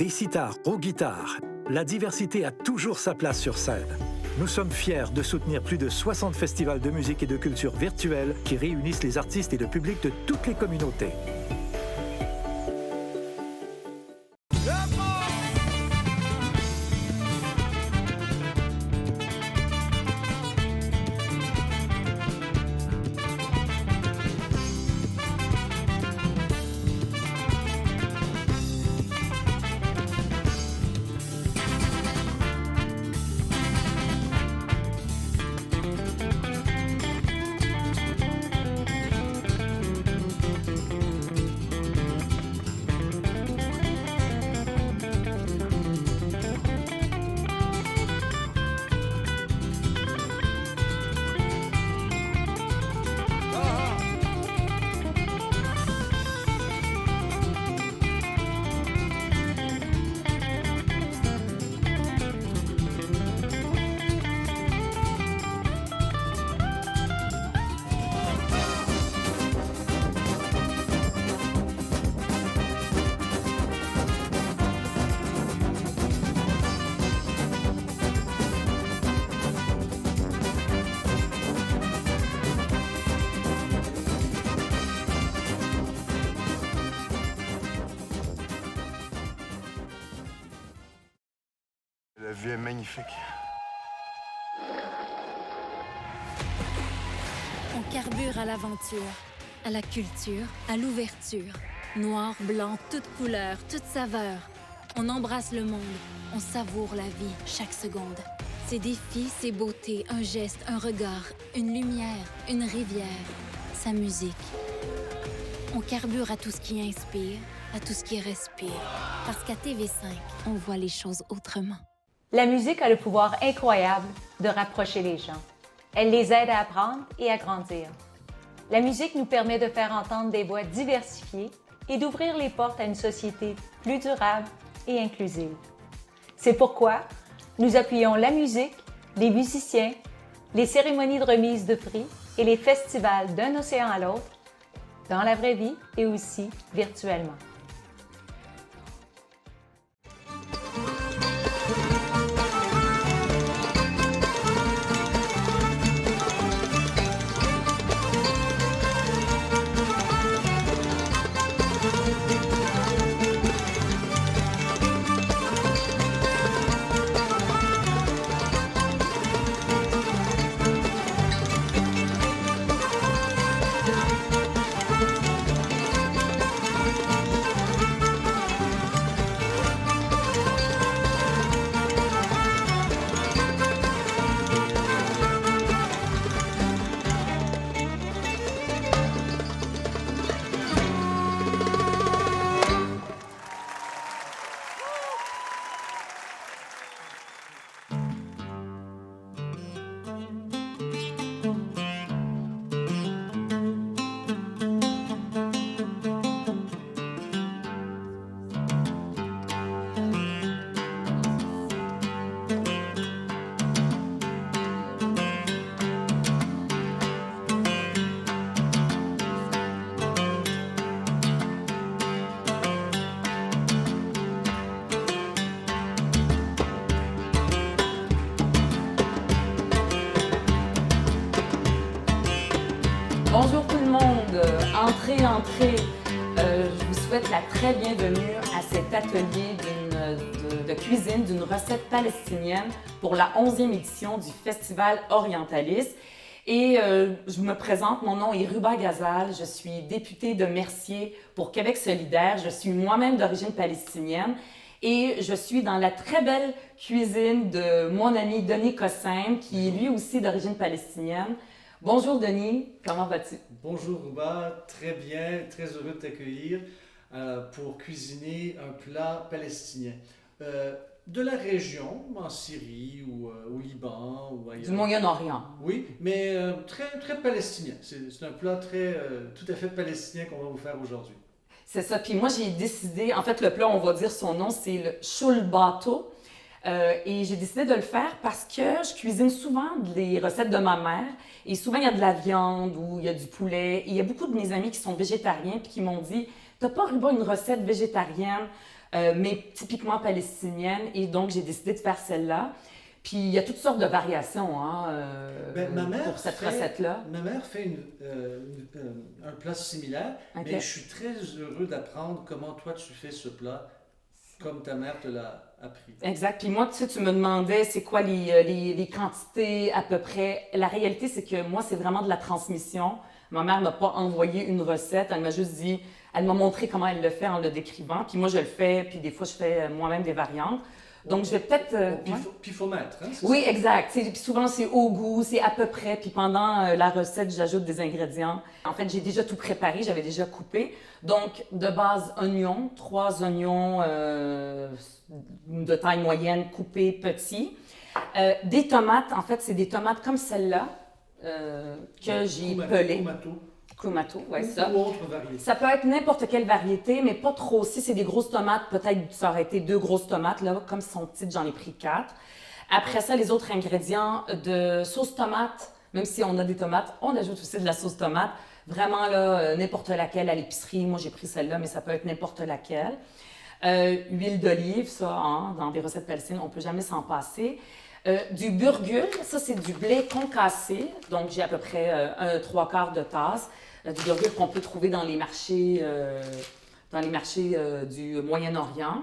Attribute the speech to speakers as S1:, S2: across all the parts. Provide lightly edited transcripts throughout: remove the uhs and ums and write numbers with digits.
S1: Des sitars aux guitares, la diversité a toujours sa place sur scène. Nous sommes fiers de soutenir plus de 60 festivals de musique et de culture virtuelle qui réunissent les artistes et le public de toutes les communautés.
S2: La vue est magnifique.
S3: On carbure à l'aventure, à la culture, à l'ouverture. Noir, blanc, toutes couleurs, toutes saveurs. On embrasse le monde, on savoure la vie chaque seconde. Ses défis, ses beautés, un geste, un regard, une lumière, une rivière, sa musique. On carbure à tout ce qui inspire, à tout ce qui respire. Parce qu'à TV5, on voit les choses autrement.
S4: La musique a le pouvoir incroyable de rapprocher les gens. Elle les aide à apprendre et à grandir. La musique nous permet de faire entendre des voix diversifiées et d'ouvrir les portes à une société plus durable et inclusive. C'est pourquoi nous appuyons la musique, les musiciens, les cérémonies de remise de prix et les festivals d'un océan à l'autre, dans la vraie vie et aussi virtuellement.
S5: Entrez. Je vous souhaite la très bienvenue à cet atelier de cuisine d'une recette palestinienne pour la 11e édition du Festival Orientalis. Et je me présente, mon nom est Ruba Ghazal, je suis députée de Mercier pour Québec solidaire, je suis moi-même d'origine palestinienne et je suis dans la très belle cuisine de mon ami Denis Cossin, qui est lui aussi d'origine palestinienne. Bonjour Denis, comment vas-tu?
S6: Bonjour Ruba, très bien, très heureux de t'accueillir pour cuisiner un plat palestinien. De la région, en Syrie ou au Liban ou ailleurs.
S5: Du Moyen-Orient.
S6: Oui, mais très palestinien. C'est un plat tout à fait palestinien qu'on va vous faire aujourd'hui.
S5: C'est ça, puis moi j'ai décidé, en fait le plat, on va dire son nom, c'est le shulbato. Et j'ai décidé de le faire parce que je cuisine souvent les recettes de ma mère. Et souvent, il y a de la viande ou il y a du poulet. Et il y a beaucoup de mes amis qui sont végétariens puis qui m'ont dit « T'as pas, Ruba, une recette végétarienne, mais typiquement palestinienne? » Et donc, j'ai décidé de faire celle-là. Puis, il y a toutes sortes de variations pour cette recette-là.
S6: Ma mère fait un plat similaire,
S5: Okay.
S6: mais je suis très heureux d'apprendre comment toi tu fais ce plat, comme ta mère te l'a appris.
S5: Exact. Puis moi, tu sais, tu me demandais c'est quoi les quantités à peu près. La réalité, c'est que moi, c'est vraiment de la transmission. Ma mère m'a pas envoyé une recette. Elle m'a juste dit, elle m'a montré comment elle le fait en le décrivant. Puis moi, je le fais. Puis des fois, je fais moi-même des variantes. Donc, je vais peut-être...
S6: Puis il faut mettre, hein?
S5: Oui, ça? Exact. Puis souvent, c'est au goût, c'est à peu près. Puis pendant la recette, j'ajoute des ingrédients. En fait, j'ai déjà tout préparé, j'avais déjà coupé. Donc, de base, oignons, 3 oignons de taille moyenne coupés petits. Des tomates, en fait, c'est des tomates comme celle-là que j'ai pelées. Kumato, oui, ça.
S6: Ou autre variété.
S5: Ça peut être n'importe quelle variété, mais pas trop. Si c'est des grosses tomates, peut-être ça aurait été 2 grosses tomates. Là, comme elles sont petites, j'en ai pris 4. Après ça, les autres ingrédients de sauce tomate, même si on a des tomates, on ajoute aussi de la sauce tomate. Vraiment, là, n'importe laquelle à l'épicerie. Moi, j'ai pris celle-là, mais ça peut être n'importe laquelle. Huile d'olive, ça, hein, dans des recettes palestiniennes, on ne peut jamais s'en passer. Du burgul, ça, c'est du blé concassé. Donc, j'ai à peu près 3/4 de tasse. Du burgul qu'on peut trouver dans les marchés du Moyen-Orient.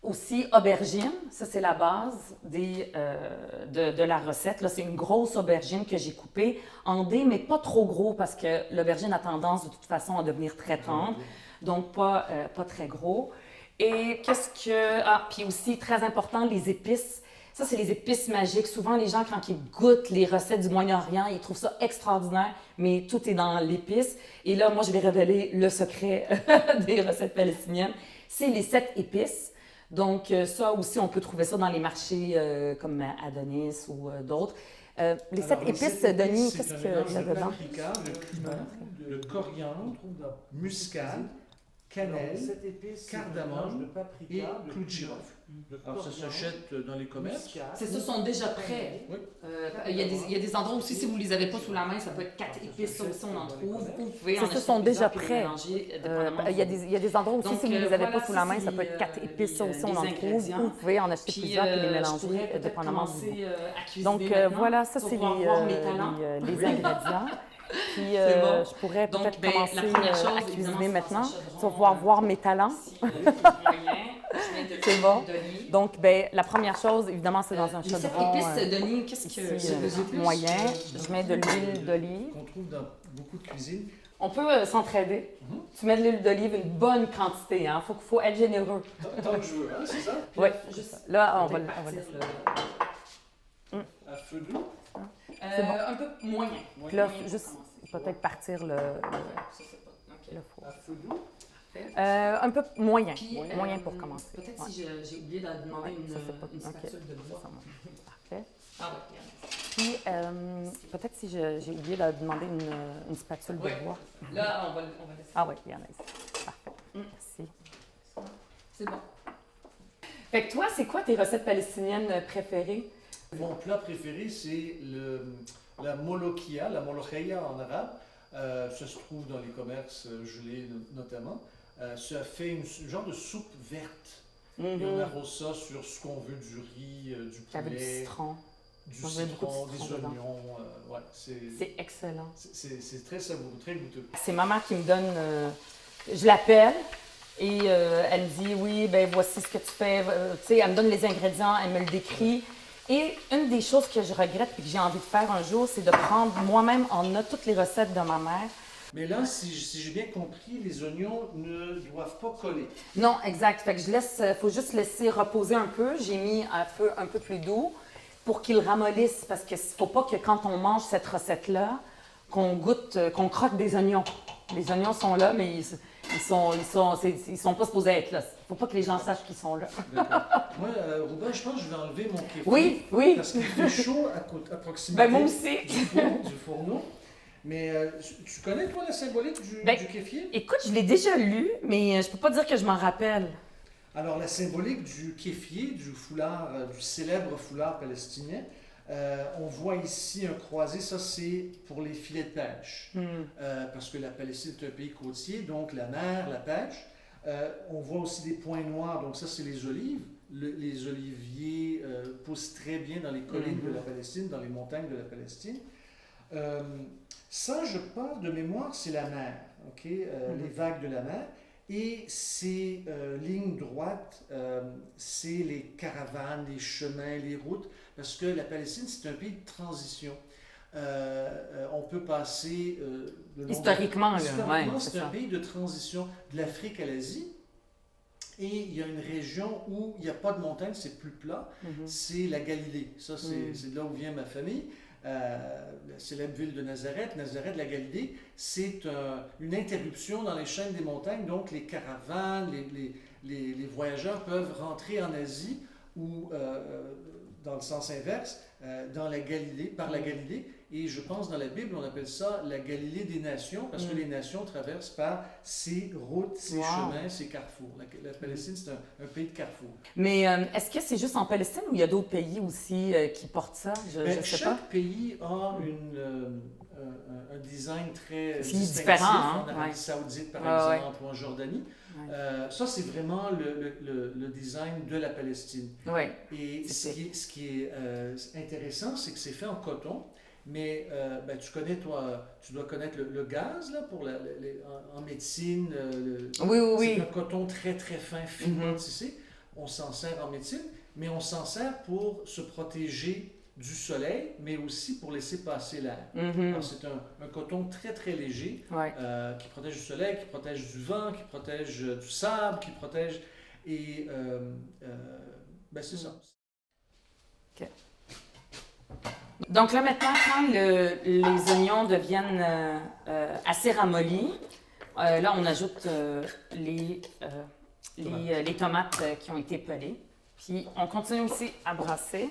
S5: Aussi, aubergine, ça c'est la base de la recette. Là, c'est une grosse aubergine que j'ai coupée en dés, mais pas trop gros parce que l'aubergine a tendance de toute façon à devenir très tendre, donc pas très gros. Et puis aussi, très important, les épices. Ça, c'est les épices magiques. Souvent, les gens, quand ils goûtent les recettes du Moyen-Orient, ils trouvent ça extraordinaire, mais tout est dans l'épice. Et là, moi, je vais révéler le secret des recettes palestiniennes. C'est les 7 épices. Donc, ça aussi, on peut trouver ça dans les marchés comme Adonis ou d'autres. Les 7 épices, Denis, qu'est-ce qu'il y a dedans?
S6: Le paprika, le cumin, le coriandre, muscade, cannelle, cardamome et clou de girofle. Alors, ça s'achète dans les commerces.
S5: C'est ça, sont déjà prêts.
S6: Oui.
S5: Il y a des endroits aussi, si vous ne les avez pas sous la main, ça peut être 4 épices, ça aussi, on en trouve. Vous pouvez en acheter
S7: sont déjà
S5: plusieurs, puis
S7: prêts.
S5: mélanger,
S7: Il y a des endroits aussi,
S5: Donc,
S7: si vous ne les avez
S5: voilà,
S7: pas sous la main,
S5: ça,
S7: ça peut
S5: c'est,
S7: être 4 épices, ça aussi, on
S5: les
S7: en trouve.
S5: ingrédients.
S7: Ou vous pouvez en acheter plusieurs et les mélanger, dépendamment du goût. Donc, voilà, ça, c'est les ingrédients. Puis,
S5: bon.
S7: je pourrais
S5: Donc,
S7: peut-être
S5: la
S7: commencer
S5: première chose,
S7: à
S5: évidemment,
S7: cuisiner
S5: c'est
S7: maintenant.
S5: François Chaudron.
S7: Tu vas pouvoir voir mes talents. C'est bon. Donc, la première chose, évidemment, c'est dans un
S5: Les 7
S7: chaudron
S5: épices, Denis, qu'est-ce que
S7: ici,
S5: c'est?
S7: moyen. Je mets de l'huile d'olive.
S6: Qu'on trouve dans beaucoup de cuisines.
S5: On peut s'entraider. Tu mets de l'huile d'olive, une bonne quantité. Hein? Faut être généreux.
S6: Tant que je veux, hein, c'est ça?
S7: Oui,
S5: Juste
S7: là, on va
S5: partir
S7: laisser.
S6: À feu doux.
S7: C'est bon.
S5: Un peu moyen.
S7: Puis là,
S5: Moyen pour
S7: juste
S5: commencer.
S7: peut-être partir le four.
S6: À feu doux.
S7: Un peu moyen.
S5: Puis,
S7: Moyen pour commencer.
S5: Peut-être
S7: Ouais.
S5: si j'ai oublié de demander
S7: Ouais, ça, c'est pas-
S5: une
S7: ok.
S5: spatule de bois.
S7: Ça marche. Parfait.
S5: Ah oui, regarde.
S7: Puis, peut-être si j'ai oublié de demander une spatule
S5: Ouais.
S7: de bois.
S5: Là, on va laisser.
S7: Ah oui, il y en a ici. Parfait. Merci.
S5: C'est bon. Fait que toi, c'est quoi tes recettes palestiniennes préférées?
S6: Mon plat préféré, c'est la molokhia, la molokhia en arabe. Ça se trouve dans les commerces gelés notamment. Ça fait une genre de soupe verte. Et on arrose ça sur ce qu'on veut, du riz, du
S7: Avec du
S6: poulet.
S7: citron.
S6: du
S7: Moi, je mets beaucoup de
S6: citron, des
S7: citron dedans.
S6: oignons. Ouais,
S7: C'est excellent.
S6: c'est très savoureux, très goûteux.
S7: C'est maman qui me donne... je l'appelle et elle me dit, oui, ben voici ce que tu fais. Tu sais, elle me donne les ingrédients, elle me le décrit. Et une des choses que je regrette et que j'ai envie de faire un jour, c'est de prendre moi-même en note toutes les recettes de ma mère.
S6: Mais là, si j'ai bien compris, les oignons ne doivent pas coller.
S7: Non, exact. Fait que je laisse, faut juste laisser reposer un peu. J'ai mis un feu un peu plus doux pour qu'ils ramollissent parce qu'il ne faut pas que quand on mange cette recette-là, qu'on goûte, qu'on croque des oignons. Les oignons sont là, mais ils sont pas supposés être là. Il ne faut pas que les gens sachent qu'ils sont là.
S6: D'accord. Moi, Rouba, je pense que je vais enlever mon kéfir.
S7: Oui, oui.
S6: Parce qu'il fait chaud à proximité
S7: Ben, moi aussi.
S6: du fourneau. Mais tu connais, toi, la symbolique du kéfir?
S7: Écoute, je l'ai déjà lu, mais je peux pas dire que je m'en rappelle.
S6: Alors, la symbolique du kéfir, du foulard, du célèbre foulard palestinien, on voit ici un croisé, ça c'est pour les filets de pêche. Parce que la Palestine est un pays côtier, donc la mer, la pêche. On voit aussi des points noirs, donc ça c'est les olives. Les oliviers poussent très bien dans les collines de la Palestine, dans les montagnes de la Palestine. Ça, je parle de mémoire, c'est la mer, ok? Les vagues de la mer. Et ces lignes droites, c'est les caravanes, les chemins, les routes, parce que la Palestine, c'est un pays de transition. On peut passer...
S7: Historiquement,
S6: c'est un pays de transition de l'Afrique à l'Asie. Et il y a une région où il n'y a pas de montagne, c'est plus plat, c'est la Galilée. Ça, c'est de là où vient ma famille. La célèbre ville de Nazareth, Nazareth de la Galilée, c'est une interruption dans les chaînes des montagnes, donc les caravanes, les voyageurs peuvent rentrer en Asie ou dans le sens inverse, dans la Galilée, par la Galilée, et je pense dans la Bible on appelle ça la Galilée des nations, parce que les nations traversent par ces routes, ces chemins, ces carrefours. La Palestine, c'est un pays de carrefours.
S7: Mais est-ce que c'est juste en Palestine ou il y a d'autres pays aussi qui portent ça? Je sais
S6: chaque
S7: pas.
S6: pays a un design très
S7: différent, hein?
S6: En Arabie Saoudite, par exemple, ou en Jordanie. Ça, c'est vraiment le design de la Palestine.
S7: Ouais.
S6: Et ce qui est intéressant, c'est que c'est fait en coton. Mais tu connais, toi, tu dois connaître le gaz là, pour en médecine.
S7: Oui.
S6: C'est un coton très, très fin, finement tissé. On s'en sert en médecine, mais on s'en sert pour se protéger du soleil, mais aussi pour laisser passer l'air. Alors, c'est un coton très, très léger qui protège du soleil, qui protège du vent, qui protège du sable, qui protège... Et c'est ça.
S7: OK. Donc là, maintenant, quand les oignons deviennent assez ramollis, là, on ajoute les tomates qui ont été pelées. Puis, on continue aussi à brasser.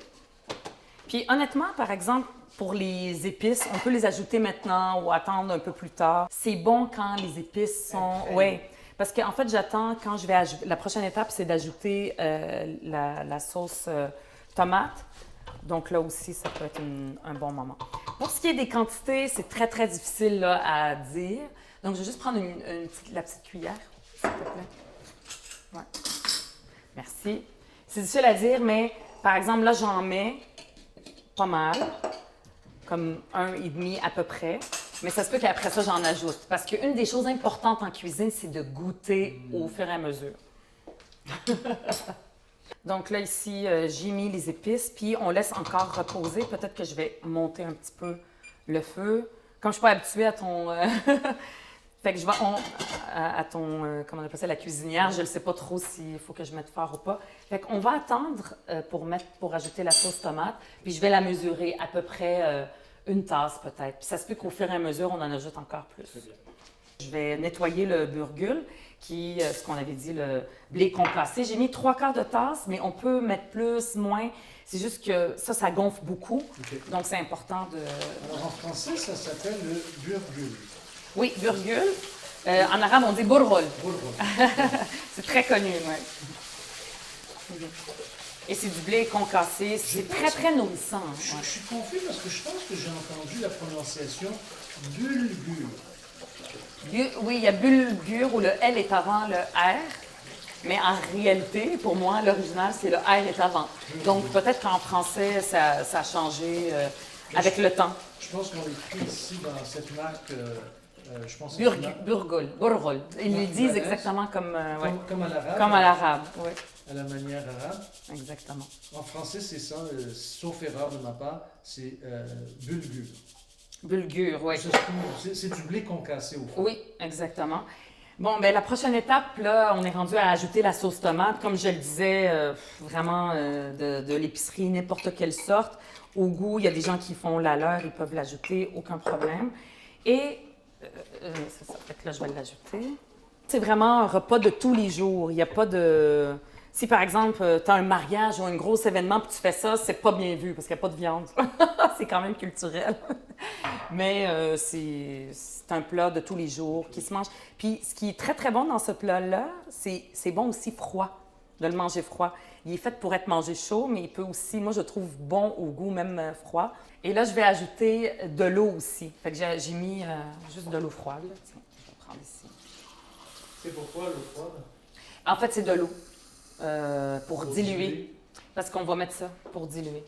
S7: Puis, honnêtement, par exemple, pour les épices, on peut les ajouter maintenant ou attendre un peu plus tard. C'est bon quand les épices sont... Oui, parce qu'en fait, j'attends quand je vais ajouter... La prochaine étape, c'est d'ajouter la sauce tomate. Donc là aussi, ça peut être un bon moment. Pour ce qui est des quantités, c'est très, très difficile là, à dire. Donc, je vais juste prendre la petite cuillère, s'il te plaît. Ouais. Merci. C'est difficile à dire, mais par exemple, là, j'en mets pas mal, comme 1,5 à peu près. Mais ça se peut qu'après ça, j'en ajoute. Parce qu'une des choses importantes en cuisine, c'est de goûter au fur et à mesure. Donc là, ici, j'ai mis les épices, puis on laisse encore reposer. Peut-être que je vais monter un petit peu le feu. Comme je ne suis pas habituée à ton... fait que je vais... à ton... comment on appelle ça? La cuisinière. Je ne sais pas trop s'il faut que je mette fort ou pas. Fait qu'on va attendre pour ajouter la sauce tomate, puis je vais la mesurer à peu près une tasse peut-être. Puis ça se peut qu'au fur et à mesure, on en ajoute encore plus.
S6: Très bien.
S7: Je vais nettoyer le burgul, qui est ce qu'on avait dit, le blé concassé. J'ai mis 3/4 de tasse, mais on peut mettre plus, moins. C'est juste que ça gonfle beaucoup. Okay. Donc, c'est important de...
S6: Alors, en français, ça s'appelle le burgul.
S7: Oui, burgul. En arabe, on dit burgul. C'est très connu, oui. Et c'est du blé concassé. C'est très, très nourrissant.
S6: Je suis confus parce que je pense que j'ai entendu la prononciation bulgur.
S7: Oui, il y a bulgur où le L est avant le R.
S5: Mais en réalité, pour moi, l'original, c'est le R est avant. Donc, peut-être qu'en français, ça a changé avec le temps.
S6: Je pense qu'on l'écrit ici dans cette marque, je pense
S5: Burgol. Ils le disent
S6: libanaise.
S5: exactement comme, ouais,
S6: comme à l'arabe.
S5: comme à l'arabe. Ouais,
S6: À la manière arabe.
S5: exactement.
S6: En français, c'est ça, sauf erreur de ma part, c'est bulgur.
S5: Bulgur, oui.
S6: C'est du blé concassé au fond.
S5: Oui, exactement. Bon, ben la prochaine étape, là, on est rendu à ajouter la sauce tomate. Comme je le disais, vraiment de l'épicerie, n'importe quelle sorte. Au goût, il y a des gens qui font la leur, ils peuvent l'ajouter, aucun problème. Et, c'est ça, fait que là, je vais l'ajouter. C'est vraiment un repas de tous les jours. Il n'y a pas de... Si, par exemple, tu as un mariage ou un gros événement puis tu fais ça, c'est pas bien vu parce qu'il n'y a pas de viande. C'est quand même culturel. Mais c'est un plat de tous les jours qui se mange. Puis, ce qui est très, très bon dans ce plat-là, c'est bon aussi froid, de le manger froid. Il est fait pour être mangé chaud, mais il peut aussi, moi, je trouve bon au goût, même froid. Et là, je vais ajouter de l'eau aussi. Fait que j'ai mis juste de l'eau froide. Là. Tiens, je vais prendre ici.
S6: C'est pourquoi l'eau froide?
S5: En fait, c'est de l'eau pour diluer.
S6: diluer.
S5: Parce qu'on va mettre ça pour diluer.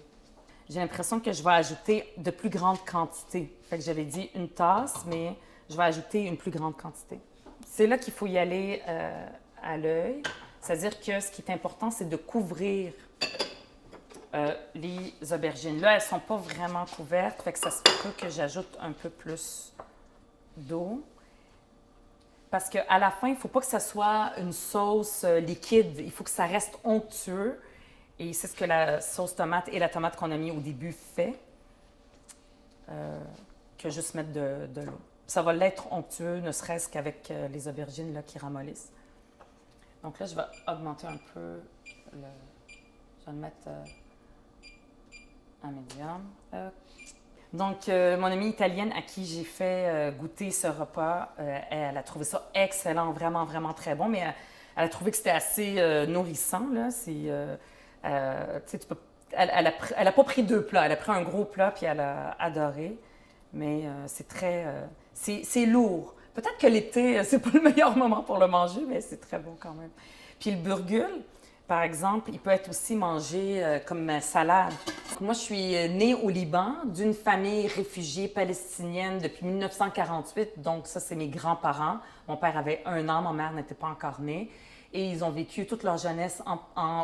S5: J'ai l'impression que je vais ajouter de plus grandes quantités. Fait que j'avais dit une tasse, mais je vais ajouter une plus grande quantité. C'est là qu'il faut y aller à l'œil. C'est-à-dire que ce qui est important, c'est de couvrir les aubergines. Là, elles ne sont pas vraiment couvertes, fait que ça se peut que j'ajoute un peu plus d'eau. Parce qu'à la fin, il ne faut pas que ça soit une sauce liquide. Il faut que ça reste onctueux. Et c'est ce que la sauce tomate et la tomate qu'on a mis au début fait, que juste mettre de l'eau. Ça va l'être onctueux, ne serait-ce qu'avec les aubergines là, qui ramollissent. Donc là, je vais augmenter un peu le... Je vais le mettre en médium. Donc, mon amie italienne à qui j'ai fait goûter ce repas, elle a trouvé ça excellent, vraiment, vraiment très bon, mais elle a trouvé que c'était assez nourrissant, là. Elle a pas pris 2 plats, elle a pris un gros plat puis elle a adoré, mais c'est très... c'est lourd. Peut-être que l'été, c'est pas le meilleur moment pour le manger, mais c'est très bon quand même. Puis le burgul, par exemple, il peut être aussi mangé comme salade. Moi, je suis née au Liban d'une famille réfugiée palestinienne depuis 1948, donc ça, c'est mes grands-parents. Mon père avait 1 an, ma mère n'était pas encore née. Et ils ont vécu toute leur jeunesse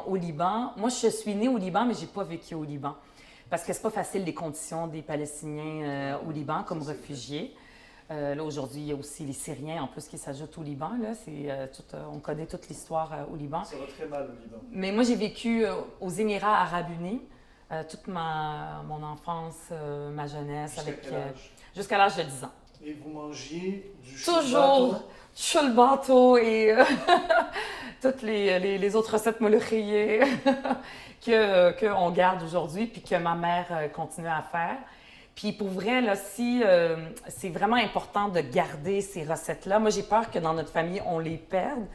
S5: au Liban. Moi, je suis née au Liban, mais je n'ai pas vécu au Liban. Parce que ce n'est pas facile les conditions des Palestiniens au Liban comme réfugiés. Là, aujourd'hui, il y a aussi les Syriens, en plus, qui s'ajoutent au Liban. Là. On connaît toute l'histoire au Liban.
S6: Ça va très mal au Liban.
S5: Mais moi, j'ai vécu aux Émirats arabes unis toute mon enfance, ma jeunesse. Jusqu'à l'âge de 10 ans.
S6: Et vous mangiez du
S5: toujours chulbato et toutes les autres recettes molokhiyées qu'on garde aujourd'hui puis que ma mère continue à faire. Puis pour vrai, là, si c'est vraiment important de garder ces recettes-là. Moi, j'ai peur que dans notre famille, on les perde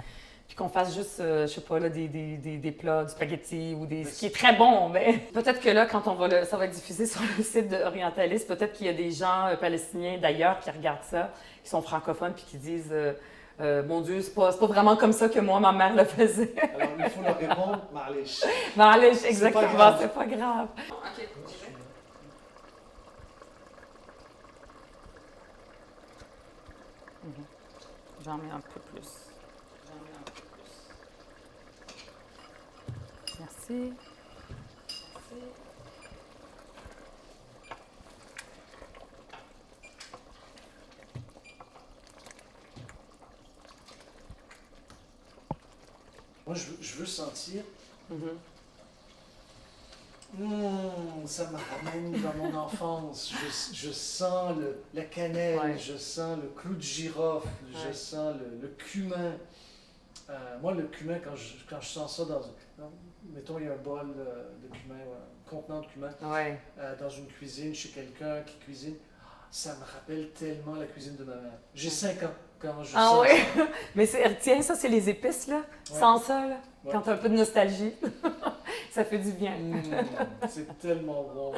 S5: puis qu'on fasse juste, je sais pas, là, des plats, du spaghetti ou ce qui est très bon. Mais peut-être que là, quand ça va être diffusé sur le site de Orientaliste, peut-être qu'il y a des gens palestiniens d'ailleurs qui regardent ça, qui sont francophones puis qui disent mon Dieu, c'est pas vraiment comme ça que moi, ma mère le faisait.
S6: Alors, il faut leur répondre, ma'alish.
S5: Ma'alish, exactement, c'est pas grave. OK. J'en mets un peu plus. Merci.
S6: Moi, je veux sentir. Ça me ramène dans mon enfance. Je sens la cannelle,
S5: ouais.
S6: Je sens le clou de girofle,
S5: ouais.
S6: Je sens le cumin. Moi, le cumin, quand je sens ça mettons, il y a un bol de cumin, un contenant de cumin,
S5: ouais.
S6: Dans une cuisine, chez quelqu'un qui cuisine, ça me rappelle tellement la cuisine de ma mère. J'ai 5 ans quand je sens
S5: ouais.
S6: ça.
S5: Mais tiens, ça, c'est les épices, là.
S6: Ouais.
S5: Sans ça, là,
S6: Ouais.
S5: quand tu as un peu de nostalgie, ça fait du bien.
S6: C'est tellement bon.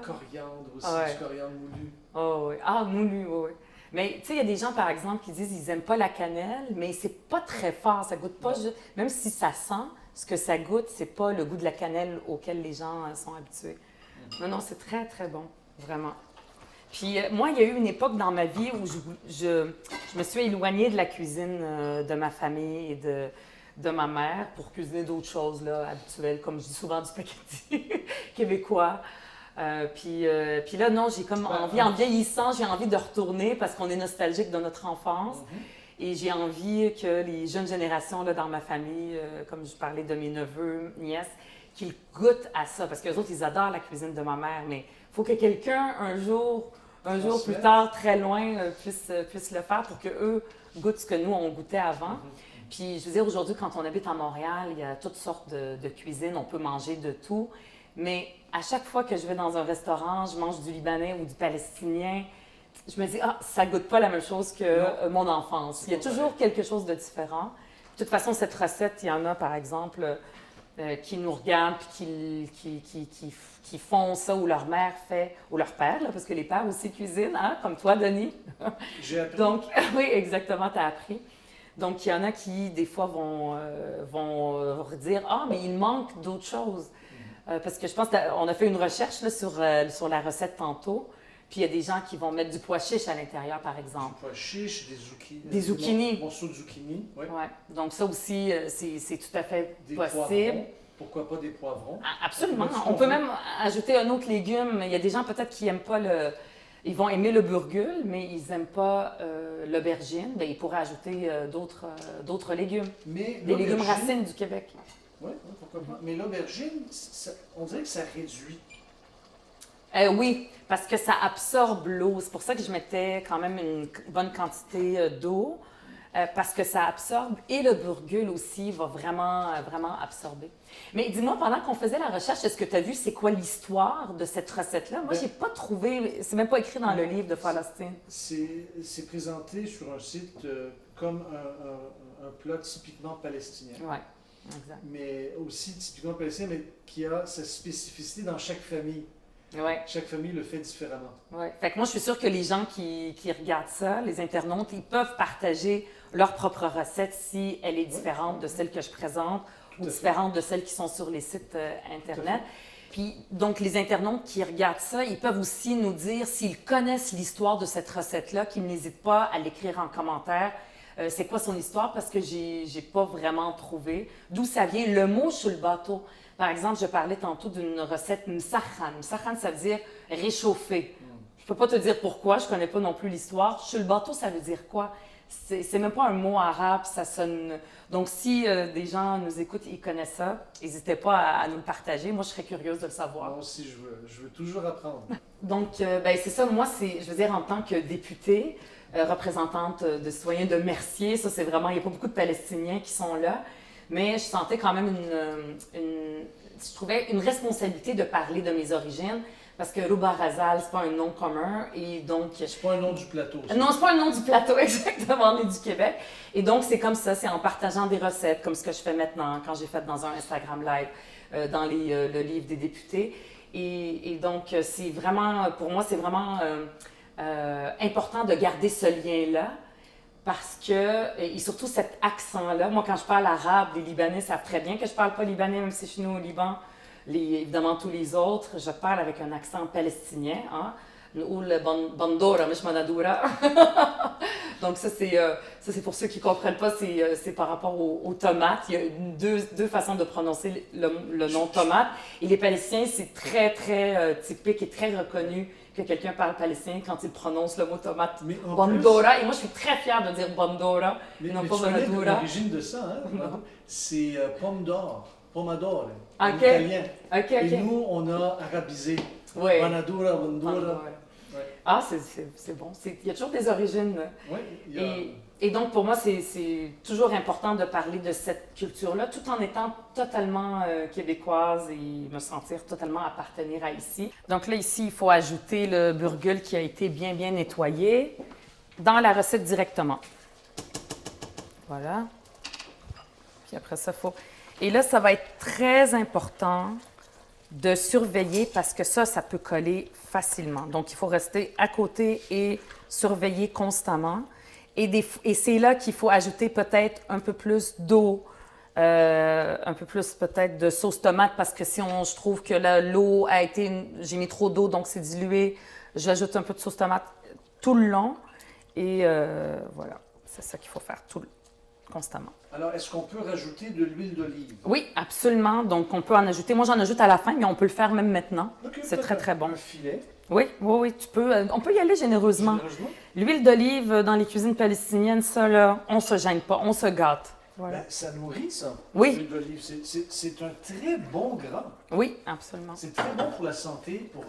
S6: Coriandre aussi,
S5: ouais.
S6: du coriandre moulu.
S5: Oh oui. Ah, moulu, oui. Mais tu sais, il y a des gens, par exemple, qui disent qu'ils n'aiment pas la cannelle, mais c'est pas très fort. Ça goûte pas juste... Même si ça sent, ce que ça goûte, c'est pas le goût de la cannelle auquel les gens sont habitués. Non, non, c'est très, très bon. Vraiment. Puis moi, il y a eu une époque dans ma vie où je me suis éloignée de la cuisine de ma famille et de ma mère pour cuisiner d'autres choses là, habituelles, comme je dis souvent du spaghetti québécois. Puis là, non, j'ai comme envie, en vieillissant, j'ai envie de retourner parce qu'on est nostalgique de notre enfance. Et j'ai envie que les jeunes générations là, dans ma famille, comme je parlais de mes neveux, nièces, qu'ils goûtent à ça. Parce qu'eux autres, ils adorent la cuisine de ma mère. Mais il faut que quelqu'un, un jour plus tard, très loin, puisse le faire pour qu'eux goûtent ce que nous, on goûtait avant. Puis, je veux dire, aujourd'hui, quand on habite à Montréal, il y a toutes sortes de cuisines, on peut manger de tout. Mais à chaque fois que je vais dans un restaurant, je mange du libanais ou du palestinien, je me dis, ah, ça goûte pas la même chose que mon enfance. Il y a toujours quelque chose de différent. De toute façon, cette recette, il y en a, par exemple, qui nous regardent puis qui font ça ou leur mère fait, ou leur père, là, parce que les pères aussi cuisinent, hein, comme toi, Denis.
S6: J'ai appris.
S5: Donc, oui, exactement, tu as appris. Donc, il y en a qui, des fois, vont dire, ah, mais il manque d'autres choses. Parce que je pense qu'on a fait une recherche là, sur la recette tantôt, puis il y a des gens qui vont mettre du pois chiche à l'intérieur, par exemple.
S6: Du pois chiche, des zucchini.
S5: Des zucchini.
S6: Morceaux de zucchini, oui.
S5: Ouais. Donc ça aussi, c'est tout à fait
S6: Des
S5: possible.
S6: poivrons. Pourquoi pas des poivrons?
S5: Absolument. On peut même ajouter un autre légume. Il y a des gens peut-être qui n'aiment pas Ils vont aimer le burgul, mais ils n'aiment pas l'aubergine. Bien, ils pourraient ajouter d'autres légumes.
S6: Mais
S5: des légumes racines du Québec.
S6: Oui, pourquoi pas. Mais l'aubergine, on dirait que ça réduit.
S5: Oui, parce que ça absorbe l'eau. C'est pour ça que je mettais quand même une bonne quantité d'eau, parce que ça absorbe et le burgul aussi va vraiment absorber. Mais dis-moi, pendant qu'on faisait la recherche, est-ce que tu as vu c'est quoi l'histoire de cette recette-là? Moi, j'ai pas trouvé, c'est même pas écrit dans le livre de Palestine.
S6: C'est présenté sur un site comme un plat typiquement palestinien.
S5: Oui, exact.
S6: Mais aussi typiquement palestinien, mais qui a sa spécificité dans chaque famille.
S5: Ouais.
S6: Chaque famille le fait différemment.
S5: Oui. Fait que moi, je suis sûre que les gens qui regardent ça, les internautes, ils peuvent partager leur propre recette si elle est différente de celle que je présente ou différente de celles qui sont sur les sites Internet. Puis, donc, les internautes qui regardent ça, ils peuvent aussi nous dire s'ils connaissent l'histoire de cette recette-là, qu'ils n'hésitent pas à l'écrire en commentaire. C'est quoi son histoire? Parce que j'ai pas vraiment trouvé d'où ça vient. Le mot « shulbato », par exemple, je parlais tantôt d'une recette msakhan. Msakhan, ça veut dire réchauffer. Je peux pas te dire pourquoi, je connais pas non plus l'histoire. Shulbato, ça veut dire quoi? C'est même pas un mot arabe, ça sonne... Donc, si des gens nous écoutent et ils connaissent ça, n'hésitez pas à nous le partager. Moi, je serais curieuse de le savoir.
S6: Moi aussi, je veux toujours apprendre.
S5: Donc, c'est ça. Moi, je veux dire, en tant que députée, représentante de citoyens de Mercier, ça, c'est vraiment... Il n'y a pas beaucoup de Palestiniens qui sont là. Mais je sentais quand même je trouvais une responsabilité de parler de mes origines parce que Rouba Razal, c'est pas un nom commun et donc...
S6: C'est pas un nom du plateau. Ça.
S5: Non, c'est pas un nom du plateau, exactement, on est du Québec. Et donc, c'est comme ça, c'est en partageant des recettes, comme ce que je fais maintenant, quand j'ai fait dans un Instagram Live, dans le livre des députés. Et donc, c'est vraiment, pour moi, c'est vraiment important de garder ce lien-là. Parce que, et surtout cet accent-là, moi quand je parle arabe, les Libanais savent très bien que je ne parle pas libanais, même si je suis née au Liban. Évidemment, tous les autres, je parle avec un accent palestinien, hein? Ou le bandora, mais manadoura. Donc ça c'est pour ceux qui ne comprennent pas, c'est par rapport aux tomates. Il y a deux façons de prononcer le nom tomate. Et les Palestiniens, c'est très, très typique et très reconnu que quelqu'un parle palestinien quand il prononce le mot tomate. Bandora. Et moi, je suis très fière de dire bandora, non pas manadoura.
S6: L'origine de ça, hein? C'est pomme d'or, pomodoro, en
S5: OK.
S6: italien.
S5: OK.
S6: Et nous, on a arabisé.
S5: Oui.
S6: Banadura, bandura. Ouais.
S5: Ah, c'est bon. Il y a toujours des origines.
S6: Oui,
S5: et donc, pour moi, c'est toujours important de parler de cette culture-là, tout en étant totalement québécoise et me sentir totalement appartenir à ici. Donc là, ici, il faut ajouter le burgul qui a été bien nettoyé dans la recette directement. Voilà. Puis après ça, il faut... Et là, ça va être très important de surveiller parce que ça peut coller facilement. Donc, il faut rester à côté et surveiller constamment. Et c'est là qu'il faut ajouter peut-être un peu plus d'eau, un peu plus peut-être de sauce tomate parce que si je trouve que l'eau a été... J'ai mis trop d'eau, donc c'est dilué. J'ajoute un peu de sauce tomate tout le long. Et voilà, c'est ça qu'il faut faire constamment.
S6: Alors, est-ce qu'on peut rajouter de l'huile d'olive?
S5: Oui, absolument. Donc, on peut en ajouter. Moi, j'en ajoute à la fin, mais on peut le faire même maintenant.
S6: Okay,
S5: c'est très, très bon.
S6: Un filet.
S5: Oui, tu peux. On peut y aller généreusement. L'huile d'olive dans les cuisines palestiniennes, ça, là, on se gêne pas, on se gâte. Voilà.
S6: Ben, ça nourrit, ça.
S5: Oui.
S6: L'huile d'olive, c'est un très bon gras.
S5: Oui, absolument.
S6: C'est très bon pour la santé, pour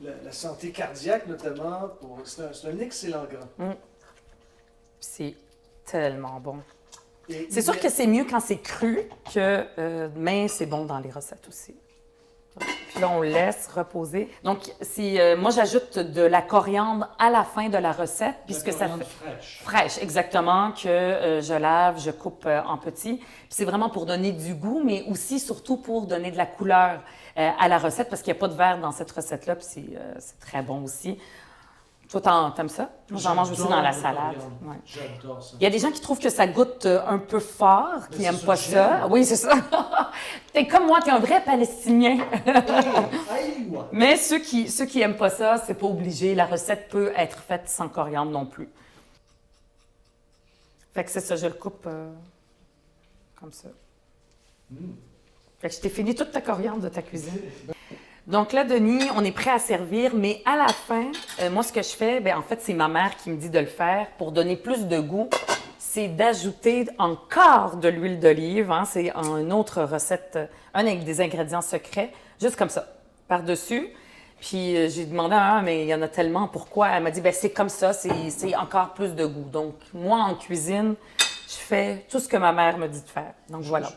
S6: la santé cardiaque notamment. C'est un excellent gras.
S5: C'est tellement bon.
S6: Et
S5: C'est sûr que c'est mieux quand c'est cru, mais c'est bon dans les recettes aussi. Puis là, on le laisse reposer. Donc, moi, j'ajoute de la coriandre à la fin de la recette, puisque ça fait fraîche, exactement, que je lave, je coupe en petits. Puis c'est vraiment pour donner du goût, mais aussi, surtout, pour donner de la couleur à la recette, parce qu'il n'y a pas de verre dans cette recette-là, puis c'est très bon aussi. Toi, t'aimes ça? Moi, j'en mange aussi dans la salade. Ouais.
S6: J'adore ça.
S5: Il y a des gens qui trouvent que ça goûte un peu fort, qui n'aiment pas ça. Oui, c'est ça. T'es comme moi, t'es un vrai Palestinien. Mais ceux qui n'aiment pas ça, c'est pas obligé. La recette peut être faite sans coriandre non plus. Fait que c'est ça, je le coupe comme ça. Fait que je t'ai fini toute ta coriandre de ta cuisine. Donc là, Denis, on est prêt à servir, mais à la fin, moi, ce que je fais, en fait, c'est ma mère qui me dit de le faire pour donner plus de goût. C'est d'ajouter encore de l'huile d'olive. Hein, c'est une autre recette, un des ingrédients secrets, juste comme ça, par-dessus. Puis j'ai demandé, mais il y en a tellement, pourquoi? Elle m'a dit, c'est comme ça, c'est encore plus de goût. Donc, moi, en cuisine, je fais tout ce que ma mère me dit de faire. Donc, voilà.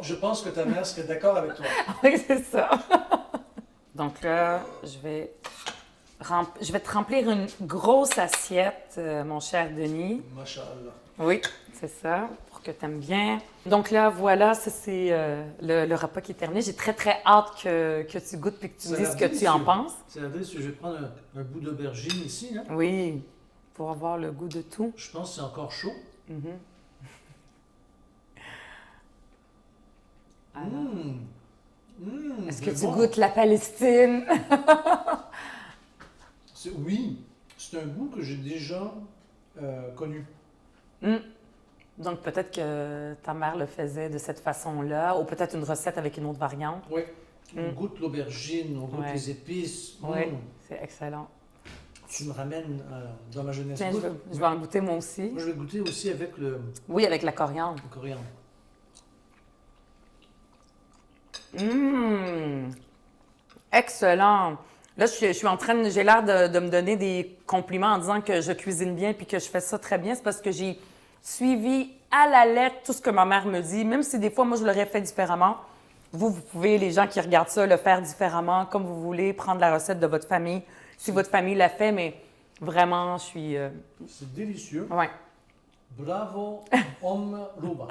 S6: Je pense que ta mère serait d'accord avec toi.
S5: Oui, c'est ça. Donc là, je vais te remplir une grosse assiette, mon cher Denis.
S6: Machallah.
S5: Oui, c'est ça, pour que tu aimes bien. Donc là, voilà, ça c'est le repas qui est terminé. J'ai très, très hâte que tu goûtes et que tu me dises ce que tu en penses.
S6: C'est délicieux. Je vais prendre un bout d'aubergine ici. Hein?
S5: Oui, pour avoir le goût de tout.
S6: Je pense que c'est encore chaud.
S5: Est-ce que tu goûtes la Palestine?
S6: Oui, c'est un goût que j'ai déjà connu.
S5: Donc peut-être que ta mère le faisait de cette façon-là, ou peut-être une recette avec une autre variante.
S6: Oui, on goûte l'aubergine, on goûte les épices.
S5: Oui, c'est excellent.
S6: Tu me ramènes dans ma jeunesse.
S5: Tiens, je vais en goûter moi aussi.
S6: Moi, je vais goûter aussi avec le...
S5: Oui, avec la coriandre.
S6: Le coriandre.
S5: Excellent. Là, je suis en train j'ai l'air de me donner des compliments en disant que je cuisine bien puis que je fais ça très bien. C'est parce que j'ai suivi à la lettre tout ce que ma mère me dit, même si des fois, moi, je l'aurais fait différemment. Vous pouvez, les gens qui regardent ça, le faire différemment, comme vous voulez, prendre la recette de votre famille, si votre famille l'a fait, mais vraiment, je suis...
S6: C'est délicieux.
S5: Oui.
S6: Bravo, homme Rouba.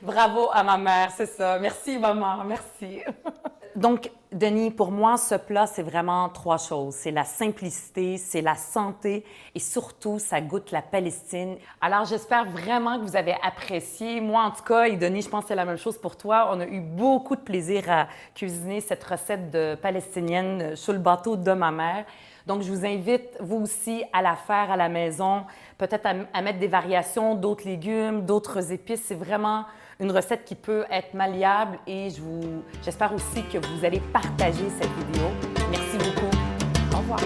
S5: Bravo à ma mère, c'est ça. Merci, maman, merci. Donc, Denis, pour moi, ce plat, c'est vraiment 3 choses. C'est la simplicité, c'est la santé et surtout, ça goûte la Palestine. Alors, j'espère vraiment que vous avez apprécié. Moi, en tout cas, et Denis, je pense que c'est la même chose pour toi. On a eu beaucoup de plaisir à cuisiner cette recette de palestinienne sur le bateau de ma mère. Donc, je vous invite, vous aussi, à la faire à la maison, peut-être à mettre des variations, d'autres légumes, d'autres épices. C'est vraiment une recette qui peut être malléable et j'espère aussi que vous allez partager cette vidéo. Merci beaucoup. Au revoir.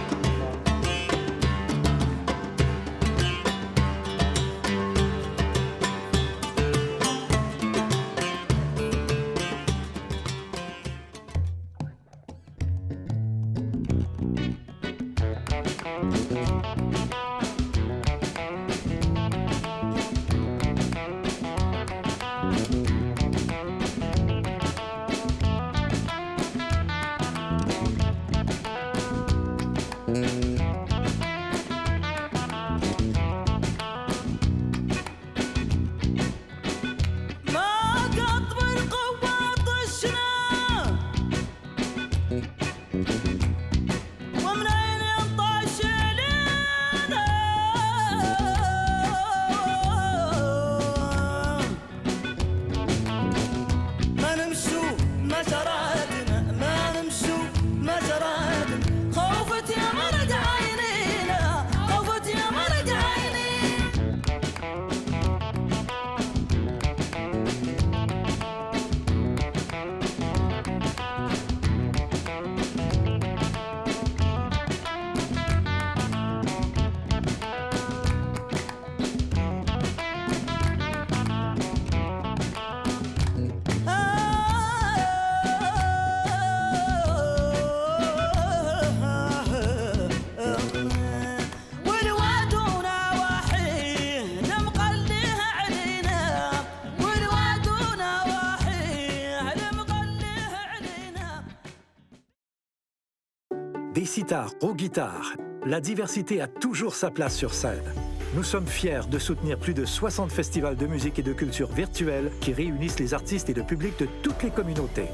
S1: Des sitars aux guitares, la diversité a toujours sa place sur scène. Nous sommes fiers de soutenir plus de 60 festivals de musique et de culture virtuels qui réunissent les artistes et le public de toutes les communautés.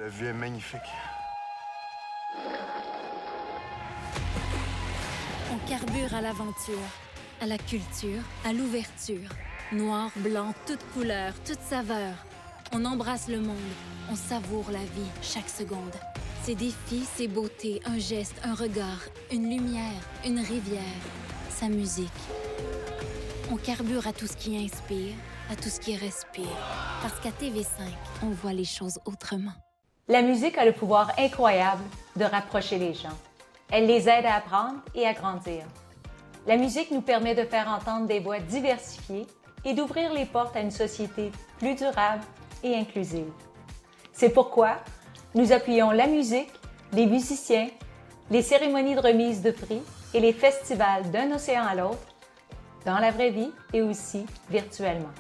S2: La vue est magnifique.
S3: On carbure à l'aventure, à la culture, à l'ouverture. Noir, blanc, toutes couleurs, toutes saveurs. On embrasse le monde, on savoure la vie chaque seconde. Ses défis, ses beautés, un geste, un regard, une lumière, une rivière, sa musique. On carbure à tout ce qui inspire, à tout ce qui respire. Parce qu'à TV5, on voit les choses autrement.
S4: La musique a le pouvoir incroyable de rapprocher les gens. Elle les aide à apprendre et à grandir. La musique nous permet de faire entendre des voix diversifiées et d'ouvrir les portes à une société plus durable et inclusive. C'est pourquoi nous appuyons la musique, les musiciens, les cérémonies de remise de prix et les festivals d'un océan à l'autre, dans la vraie vie et aussi virtuellement.